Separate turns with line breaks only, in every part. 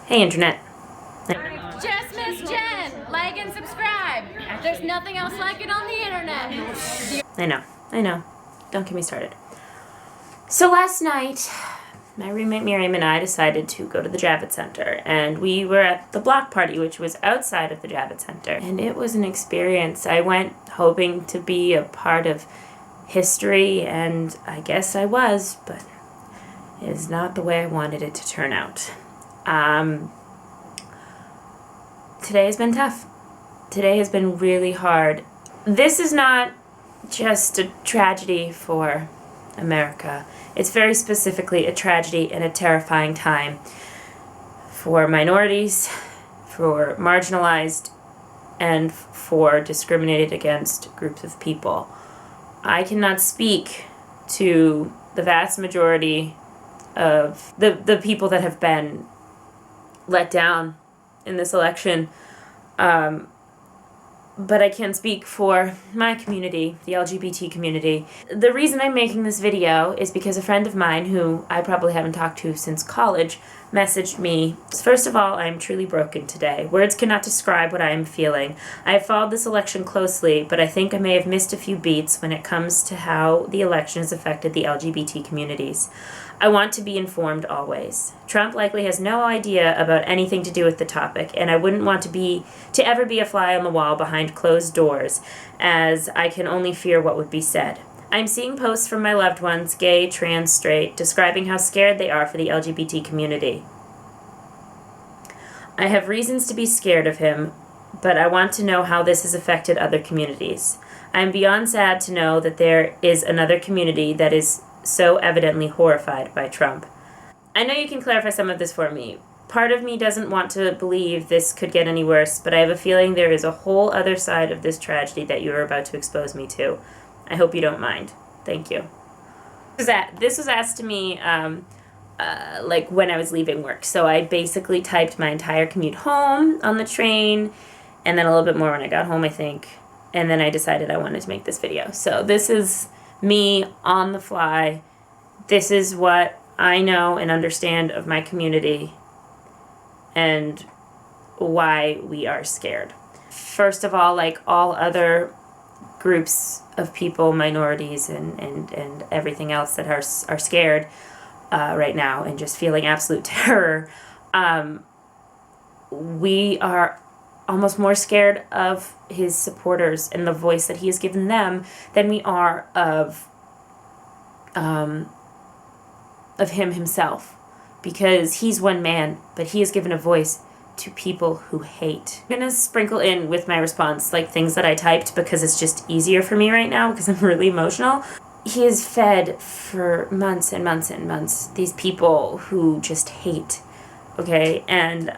Hey, Internet.
Just Miss Jen! Like and subscribe! There's nothing else like it on the internet!
I know. Don't get me started. So last night, my roommate Miriam and I decided to go to the Javits Center, and we were at the block party, which was outside of the Javits Center, and it was an experience. I went hoping to be a part of history, and I guess I was, but it is not the way I wanted it to turn out. Today has been tough. Today has been really hard. This is not just a tragedy for America. It's very specifically a tragedy and a terrifying time for minorities, for marginalized, and for discriminated against groups of people. I cannot speak to the vast majority of the people that have been let down in this election, but I can speak for my community, the LGBT community. The reason I'm making this video is because a friend of mine, who I probably haven't talked to since college, messaged me. First of all, I am truly broken today. Words cannot describe what I am feeling. I have followed this election closely, but I think I may have missed a few beats when it comes to how the election has affected the LGBT communities. I want to be informed always. Trump likely has no idea about anything to do with the topic, and I wouldn't want to ever be a fly on the wall behind closed doors, as I can only fear what would be said. I'm seeing posts from my loved ones, gay, trans, straight, describing how scared they are for the LGBT community. I have reasons to be scared of him, but I want to know how this has affected other communities. I am beyond sad to know that there is another community that is so evidently horrified by Trump. I know you can clarify some of this for me. Part of me doesn't want to believe this could get any worse, but I have a feeling there is a whole other side of this tragedy that you are about to expose me to. I hope you don't mind. Thank you. This was asked to me like when I was leaving work. So I basically typed my entire commute home on the train, and then a little bit more when I got home, I think. And then I decided I wanted to make this video. So this is me on the fly. This is what I know and understand of my community and why we are scared. First of all, like all other groups of people, minorities, and everything else that are scared right now and just feeling absolute terror, we are almost more scared of his supporters and the voice that he has given them than we are of him himself, because he's one man, but he has given a voice to people who hate. I'm gonna sprinkle in with my response like things that I typed because it's just easier for me right now because I'm really emotional. He has fed for months and months and months these people who just hate, okay? And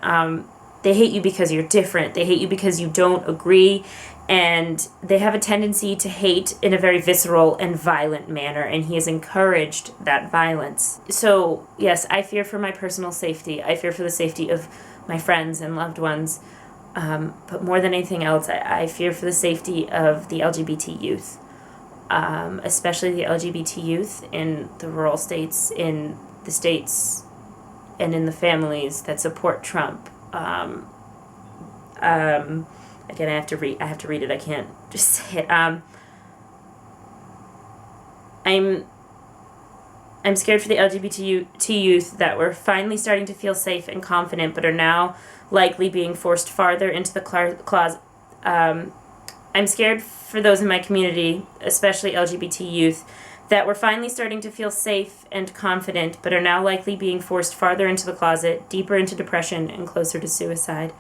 they hate you because you're different. They hate you because you don't agree. And they have a tendency to hate in a very visceral and violent manner. And he has encouraged that violence. So, yes, I fear for my personal safety. I fear for the safety of my friends and loved ones. But more than anything else, I fear for the safety of the LGBT youth. Especially the LGBT youth in the rural states, in the states, and in the families that support Trump. Again, I have to read it. I can't just say it. I'm scared for the LGBT youth that were finally starting to feel safe and confident, but are now likely being forced farther into the closet. I'm scared for those in my community, especially LGBT youth, that were finally starting to feel safe and confident, but are now likely being forced farther into the closet, deeper into depression, and closer to suicide.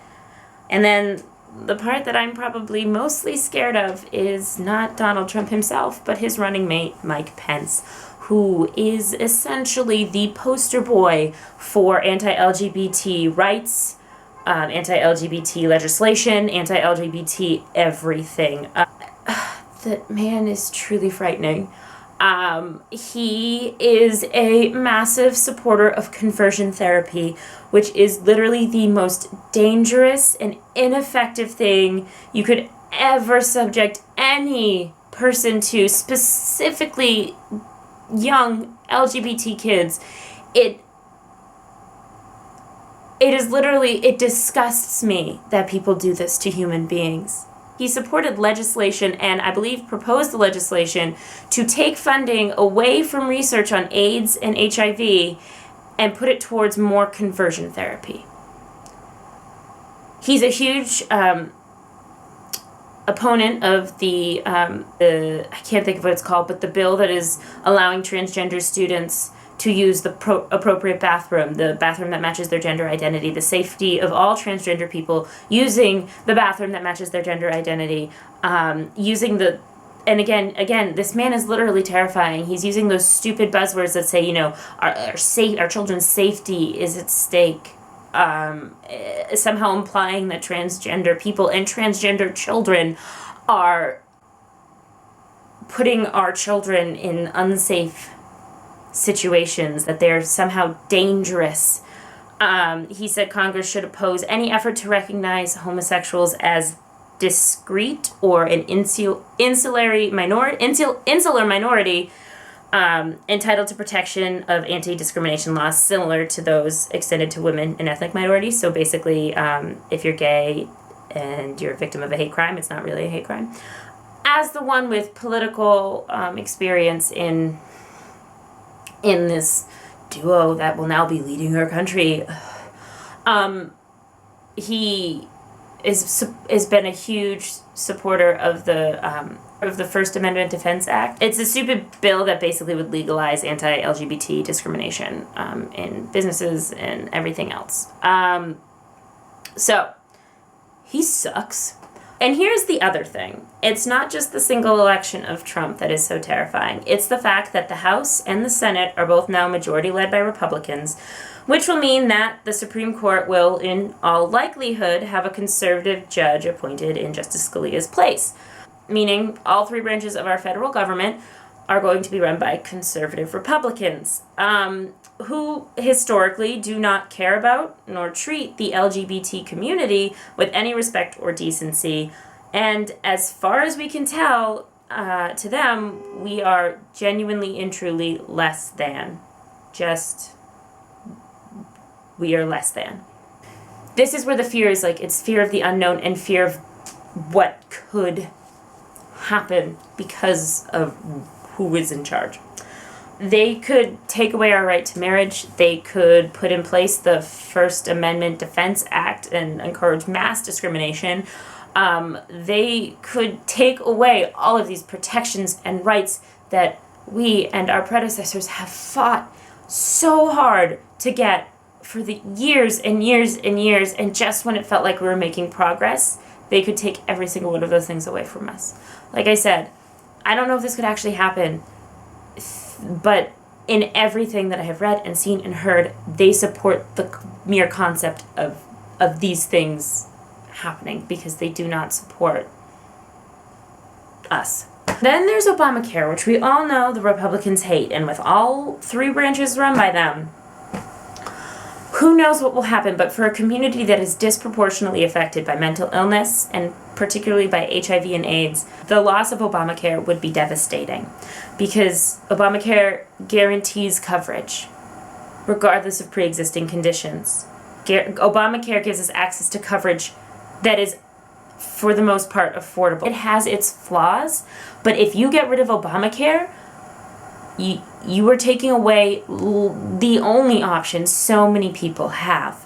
And then the part that I'm probably mostly scared of is not Donald Trump himself, but his running mate, Mike Pence, who is essentially the poster boy for anti-LGBT rights, anti-LGBT legislation, anti-LGBT everything. That man is truly frightening. He is a massive supporter of conversion therapy, which is literally the most dangerous and ineffective thing you could ever subject any person to, specifically young LGBT kids. It is literally, it disgusts me that people do this to human beings. He supported legislation and I believe proposed the legislation to take funding away from research on AIDS and HIV and put it towards more conversion therapy. He's a huge opponent of the I can't think of what it's called, but the bill that is allowing transgender students to use the appropriate bathroom, the bathroom that matches their gender identity, the safety of all transgender people using the bathroom that matches their gender identity, using the, and again, this man is literally terrifying. He's using those stupid buzzwords that say, our children's safety is at stake, somehow implying that transgender people and transgender children are putting our children in unsafe situations, that they're somehow dangerous. He said Congress should oppose any effort to recognize homosexuals as discrete or an insular minority entitled to protection of anti-discrimination laws similar to those extended to women and ethnic minorities. So basically, if you're gay and you're a victim of a hate crime, it's not really a hate crime. As the one with political experience in this duo that will now be leading our country, he has been a huge supporter of the First Amendment Defense Act. It's a stupid bill that basically would legalize anti-LGBT discrimination in businesses and everything else. So he sucks. And here's the other thing. It's not just the single election of Trump that is so terrifying. It's the fact that the House and the Senate are both now majority led by Republicans, which will mean that the Supreme Court will, in all likelihood, have a conservative judge appointed in Justice Scalia's place, meaning all three branches of our federal government are going to be run by conservative Republicans, who historically do not care about nor treat the LGBT community with any respect or decency. And as far as we can tell, to them, we are genuinely and truly less than. We are less than. This is where the fear is, it's fear of the unknown and fear of what could happen because of who is in charge. They could take away our right to marriage. They could put in place the First Amendment Defense Act and encourage mass discrimination. They could take away all of these protections and rights that we and our predecessors have fought so hard to get for the years and years and years, and just when it felt like we were making progress, they could take every single one of those things away from us. Like I said, I don't know if this could actually happen, but in everything that I have read and seen and heard, they support the mere concept of these things happening because they do not support us. Then there's Obamacare, which we all know the Republicans hate, and with all three branches run by them, who knows what will happen. But for a community that is disproportionately affected by mental illness, and particularly by HIV and AIDS, the loss of Obamacare would be devastating, because Obamacare guarantees coverage regardless of pre-existing conditions. Obamacare gives us access to coverage that is, for the most part, affordable. It has its flaws, but if you get rid of Obamacare, you are taking away the only option so many people have.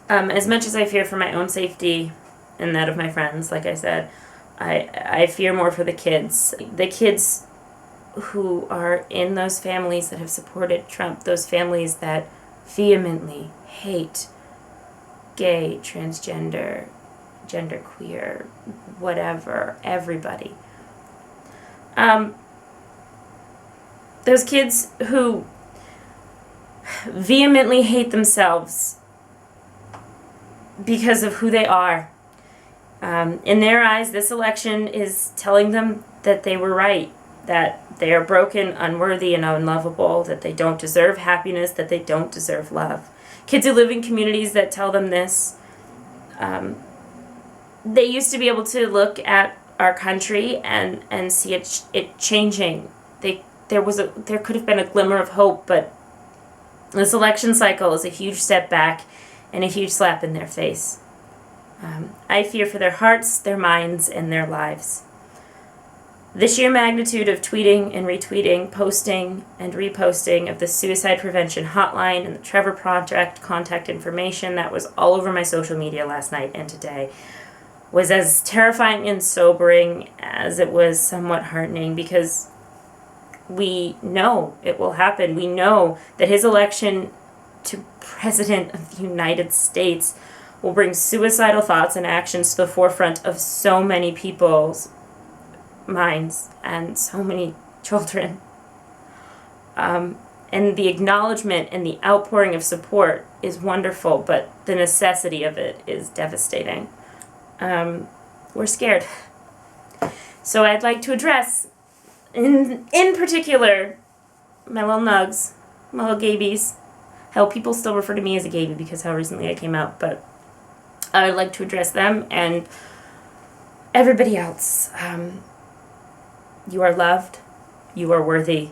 As much as I fear for my own safety and that of my friends, like I said, I fear more for the kids. The kids who are in those families that have supported Trump, those families that vehemently hate gay, transgender, genderqueer, whatever, everybody. Those kids who vehemently hate themselves because of who they are. In their eyes, this election is telling them that they were right, that they are broken, unworthy, and unlovable, that they don't deserve happiness, that they don't deserve love. Kids who live in communities that tell them this, they used to be able to look at our country and see it changing. There could have been a glimmer of hope, but This election cycle is a huge step back and a huge slap in their face. I fear for their hearts, their minds, and their lives. The sheer magnitude of tweeting and retweeting, posting and reposting of the suicide prevention hotline and the Trevor Project contact information that was all over my social media last night and today was as terrifying and sobering as it was somewhat heartening, because we know it will happen. We know that his election to President of the United States will bring suicidal thoughts and actions to the forefront of so many people's minds and so many children. And the acknowledgement and the outpouring of support is wonderful, but the necessity of it is devastating. We're scared. So I'd like to address, in particular, my little nugs, my little gabies. Hell, people still refer to me as a gaby because how recently I came out, but I would like to address them and everybody else. You are loved. You are worthy.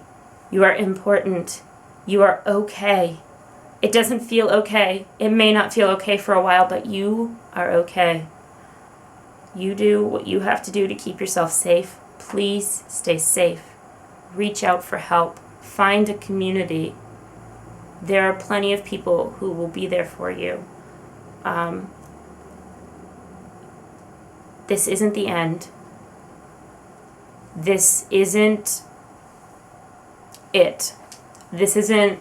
You are important. You are okay. It doesn't feel okay. It may not feel okay for a while, but you are okay. You do what you have to do to keep yourself safe. Please stay safe. Reach out for help. Find a community. There are plenty of people who will be there for you. This isn't the end. This isn't it. This isn't...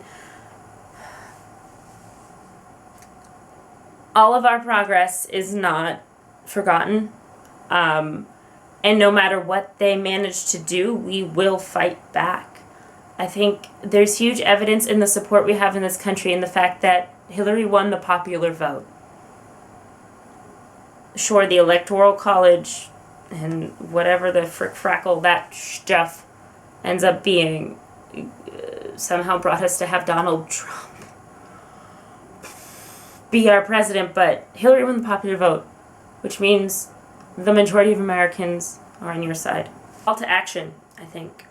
All of our progress is not forgotten. And no matter what they manage to do, we will fight back. I think there's huge evidence in the support we have in this country and the fact that Hillary won the popular vote. Sure, the Electoral College and whatever the frick-frackle that stuff ends up being somehow brought us to have Donald Trump be our president, but Hillary won the popular vote, which means the majority of Americans are on your side. Call to action, I think.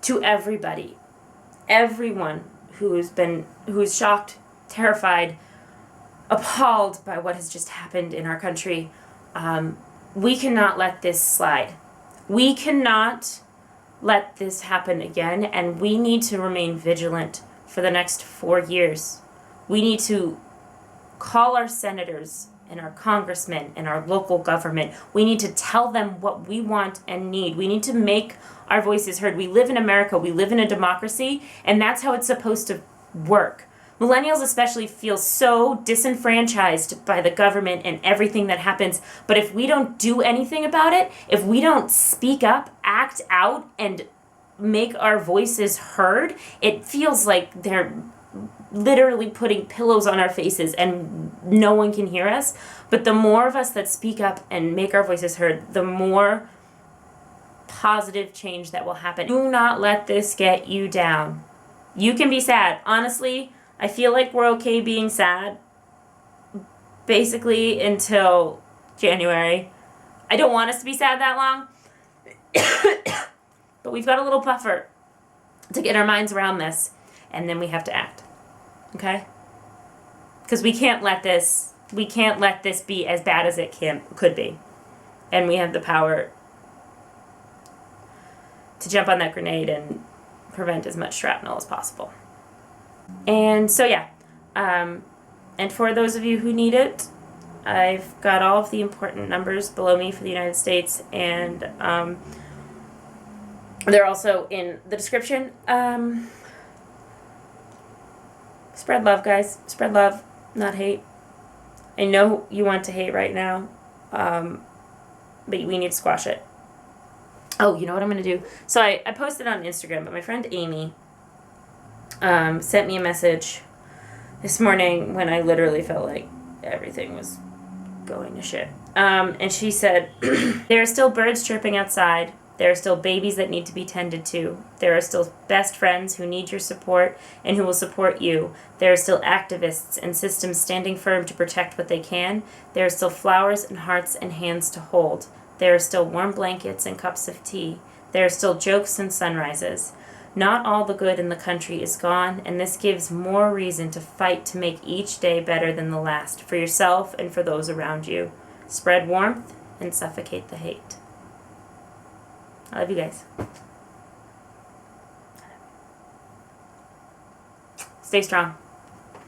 To everybody, everyone who's shocked, terrified, appalled by what has just happened in our country, we cannot let this slide. We cannot let this happen again, and we need to remain vigilant for the next 4 years. We need to call our senators and our congressmen and our local government. We need to tell them what we want and need. We need to make our voices heard. We live in America. We live in a democracy, and that's how it's supposed to work. Millennials especially feel so disenfranchised by the government and everything that happens. But if we don't do anything about it, if we don't speak up, act out, and make our voices heard, it feels like they're literally putting pillows on our faces and no one can hear us. But the more of us that speak up and make our voices heard, the more positive change that will happen. Do not let this get you down. You can be sad. Honestly, I feel like we're okay being sad basically until January. I don't want us to be sad that long. But we've got a little buffer to get our minds around this, and then we have to act. Okay? Because we can't let this be as bad as it could be. And we have the power to jump on that grenade and prevent as much shrapnel as possible. And so, yeah. And for those of you who need it, I've got all of the important numbers below me for the United States, and they're also in the description. Spread love, guys. Spread love, not hate. I know you want to hate right now, but we need to squash it. Oh, you know what I'm going to do? So I posted on Instagram, but my friend Amy sent me a message this morning when I literally felt like everything was going to shit. And she said, there are still birds chirping outside. There are still babies that need to be tended to. There are still best friends who need your support and who will support you. There are still activists and systems standing firm to protect what they can. There are still flowers and hearts and hands to hold. There are still warm blankets and cups of tea. There are still jokes and sunrises. Not all the good in the country is gone, and this gives more reason to fight to make each day better than the last, for yourself and for those around you. Spread warmth and suffocate the hate. I love you guys. Stay strong.